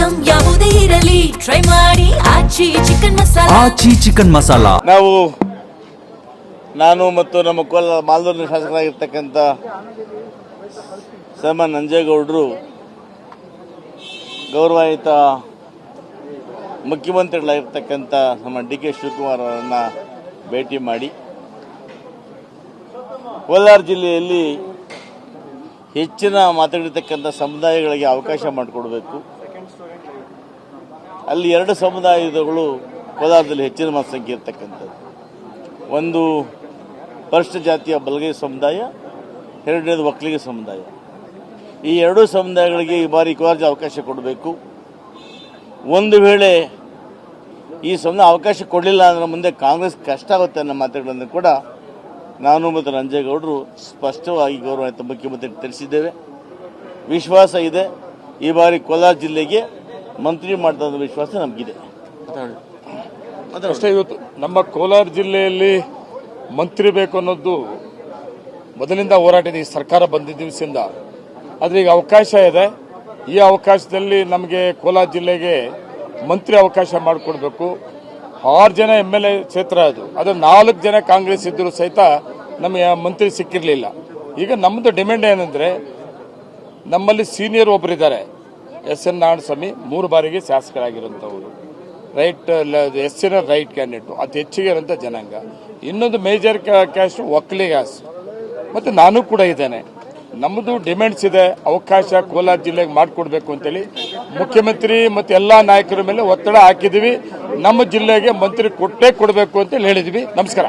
Item ಯಾವುದೇ ಇರಲಿ try ಮಾಡಿ ಆಚಿ ಚಿಕನ್ ಮಸಾಲಾ. ಆಚಿ ಚಿಕನ್ ಮಸಾಲಾ. ನಾನು ಮತ್ತು ನಮ್ಮ ಮಾಲ್ದೂರಿನ ಶಾಸಕರಾಗಿರ್ತಕ್ಕಂಥ ಸನ್ಮಾನ್ಯ ನಂಜೇಗೌಡರು ಗೌರವಾನ್ವಿತ ಮುಖ್ಯಮಂತ್ರಿಗಳಾಗಿರ್ತಕ್ಕಂಥ ನಮ್ಮ ಡಿ ಕೆ ಶಿವಕುಮಾರ್ ಅವರನ್ನು ಭೇಟಿ ಮಾಡಿ ಕೋಲಾರ ಜಿಲ್ಲೆಯಲ್ಲಿ ಹೆಚ್ಚಿನ ಮಾತಾಡಿರ್ತಕ್ಕಂಥ ಸಮುದಾಯಗಳಿಗೆ ಅವಕಾಶ ಮಾಡಿಕೊಡಬೇಕು. ಅಲ್ಲಿ 2 ಸಮುದಾಯಗಳು ಕೋಲಾರದಲ್ಲಿ ಹೆಚ್ಚಿನ ಮತಸಂಖ್ಯೆ ಇರ್ತಕ್ಕಂಥದ್ದು. ಒಂದು ಪರಿಶಿಷ್ಟ ಜಾತಿಯ ಬಲಗೈ ಸಮುದಾಯ, ಎರಡನೇದು ಒಕ್ಕಲಿಗ ಸಮುದಾಯ. ಈ 2 ಸಮುದಾಯಗಳಿಗೆ ಈ ಬಾರಿ ಕೋಲಾರ ಅವಕಾಶ ಕೊಡಬೇಕು. ಒಂದು ವೇಳೆ ಈ ಸಮುದಾಯ ಅವಕಾಶ ಕೊಡಲಿಲ್ಲ ಅಂದರೆ ಮುಂದೆ ಕಾಂಗ್ರೆಸ್ ಕಷ್ಟ ಆಗುತ್ತೆ ಅನ್ನೋ ಮಾತುಗಳನ್ನು ಕೂಡ ನಾನು ಮತ್ತು ನಂಜೇಗೌಡರು ಸ್ಪಷ್ಟವಾಗಿ ಗೌರವಾನ್ವಿತ ಮುಖ್ಯಮಂತ್ರಿ ತಿಳಿಸಿದ್ದೇವೆ. ವಿಶ್ವಾಸ ಇದೆ, ಈ ಬಾರಿ ಕೋಲಾರ ಜಿಲ್ಲೆಗೆ ಮಂತ್ರಿ ಮಾಡಿದ ವಿಶ್ವಾಸ ನಮಗಿದೆ. ಅಷ್ಟೇ. ಇವತ್ತು ನಮ್ಮ ಕೋಲಾರ ಜಿಲ್ಲೆಯಲ್ಲಿ ಮಂತ್ರಿ ಬೇಕು ಅನ್ನೋದು ಮೊದಲಿಂದ ಹೋರಾಟ ಇದೆ, ಈ ಸರ್ಕಾರ ಬಂದಿದ್ದ ದಿವಸದಿಂದ. ಆದರೆ ಈಗ ಅವಕಾಶ ಇದೆ. ಈ ಅವಕಾಶದಲ್ಲಿ ನಮಗೆ ಕೋಲಾರ ಜಿಲ್ಲೆಗೆ ಮಂತ್ರಿ ಅವಕಾಶ ಮಾಡಿಕೊಡ್ಬೇಕು. 6 ಜನ MLA ಕ್ಷೇತ್ರ ಅದು 4 ಜನ ಕಾಂಗ್ರೆಸ್ ಇದ್ದರೂ ಸಹಿತ ನಮಗೆ ಮಂತ್ರಿ ಸಿಕ್ಕಿರಲಿಲ್ಲ. ಈಗ ನಮ್ಮದು ಡಿಮ್ಯಾಂಡ್ ಏನಂದರೆ, ನಮ್ಮಲ್ಲಿ ಸೀನಿಯರ್ ಒಬ್ಬರಿದ್ದಾರೆ, SN ನಾರಾಯಣಸ್ವಾಮಿ, 3 ಬಾರಿಗೆ ಶಾಸಕರಾಗಿರುವಂಥವರು, SN ರೈಟ್ ಕ್ಯಾಂಡಿಡೇಟು, ಅತಿ ಹೆಚ್ಚಿಗೆ ಇರುವಂಥ ಜನಾಂಗ. ಇನ್ನೊಂದು ಮೇಜರ್ ಕ್ಯಾಸ್ಟ್ ಒಕ್ಕಲಿಗಾಸ್, ಮತ್ತು ನಾನು ಕೂಡ ಇದ್ದೇನೆ. ನಮ್ಮದು ಡಿಮ್ಯಾಂಡ್ಸ್ ಇದೆ, ಅವಕಾಶ ಕೋಲಾರ ಜಿಲ್ಲೆಗೆ ಮಾಡಿಕೊಡ್ಬೇಕು ಅಂತೇಳಿ ಮುಖ್ಯಮಂತ್ರಿ ಮತ್ತು ಎಲ್ಲ ನಾಯಕರ ಮೇಲೆ ಒತ್ತಡ ಹಾಕಿದ್ದೀವಿ. ನಮ್ಮ ಜಿಲ್ಲೆಗೆ ಮಂತ್ರಿ ಕೊಟ್ಟೇ ಕೊಡಬೇಕು ಅಂತೇಳಿ ಹೇಳಿದ್ವಿ. ನಮಸ್ಕಾರ.